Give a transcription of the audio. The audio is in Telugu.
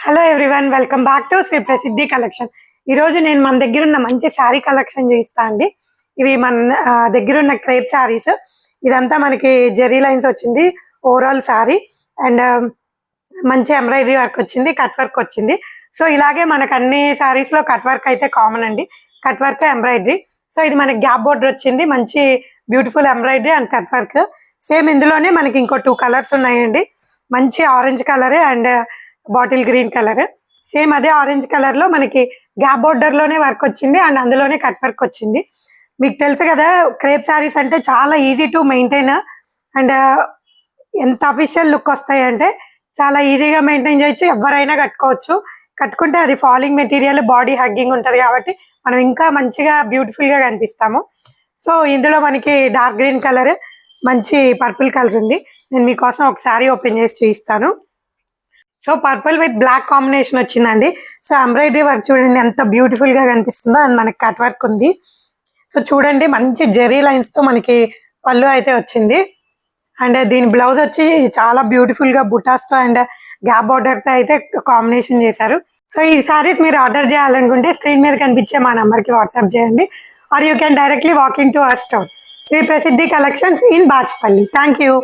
Hello everyone, welcome back to Shri Prasiddhi collection. ఈరోజు నేను మన దగ్గర ఉన్న మంచి శారీ కలెక్షన్ చేయిస్తా అండి. ఇవి మన దగ్గర ఉన్న క్రేప్ శారీస్. ఇదంతా మనకి జెరీ లైన్స్ వచ్చింది ఓవరాల్ శారీ అండ్ మంచి ఎంబ్రాయిడరీ వర్క్ వచ్చింది, కట్ వర్క్ వచ్చింది. సో ఇలాగే మనకు అన్ని శారీస్ లో కట్ వర్క్ అయితే కామన్ అండి, కట్ వర్క్ ఎంబ్రాయిడరీ. సో ఇది మనకి గ్యాప్ బోర్డర్ వచ్చింది, మంచి beautiful embroidery and cut work. Same ఇందులోనే మనకి ఇంకో 2 కలర్స్ ఉన్నాయండి, మంచి orange colour and bottle green colour. Same అదే ఆరెంజ్ కలర్ లో మనకి గ్యాప్ బోర్డర్ లోనే వర్క్ వచ్చింది అండ్ అందులోనే కట్ వర్క్ వచ్చింది. మీకు తెలుసు కదా, క్రేప్ శారీస్ అంటే చాలా ఈజీ టు మెయింటైన్ అండ్ ఎంత అఫీషియల్ లుక్ వస్తాయి అంటే చాలా ఈజీగా మెయింటైన్ చేయొచ్చు, ఎవరైనా కట్టుకోవచ్చు. కట్టుకుంటే అది ఫాలింగ్ మెటీరియల్, బాడీ హగ్గింగ్ ఉంటుంది కాబట్టి మనం ఇంకా మంచిగా బ్యూటిఫుల్ గా కనిపిస్తాము. సో ఇందులో మనకి డార్క్ గ్రీన్ కలర్, మంచి పర్పుల్ కలర్ ఉంది. నేను మీకోసం ఒక శారీ ఓపెన్ చేసి చూపిస్తాను. So purple with black combination వచ్చిందండి. సో ఎంబ్రాయిడరీ వర్క్ చూడండి ఎంత బ్యూటిఫుల్ గా కనిపిస్తుందో, అండ్ మనకి కట్ వర్క్ ఉంది. సో చూడండి, మంచి జెరీ లైన్స్ తో మనకి పళ్ళు అయితే వచ్చింది అండ్ దీని బ్లౌజ్ వచ్చి చాలా బ్యూటిఫుల్ గా బుటాస్ తో అండ్ గ్యాప్ బోర్డర్ తో అయితే కాంబినేషన్ చేశారు. సో ఈ సారీస్ మీరు ఆర్డర్ చేయాలనుకుంటే స్క్రీన్ మీద కనిపించే మా నంబర్ కి వాట్సాప్ చేయండి, or you can directly walk in to our store Shri Prasiddhi collections in Bachupally. Thank you.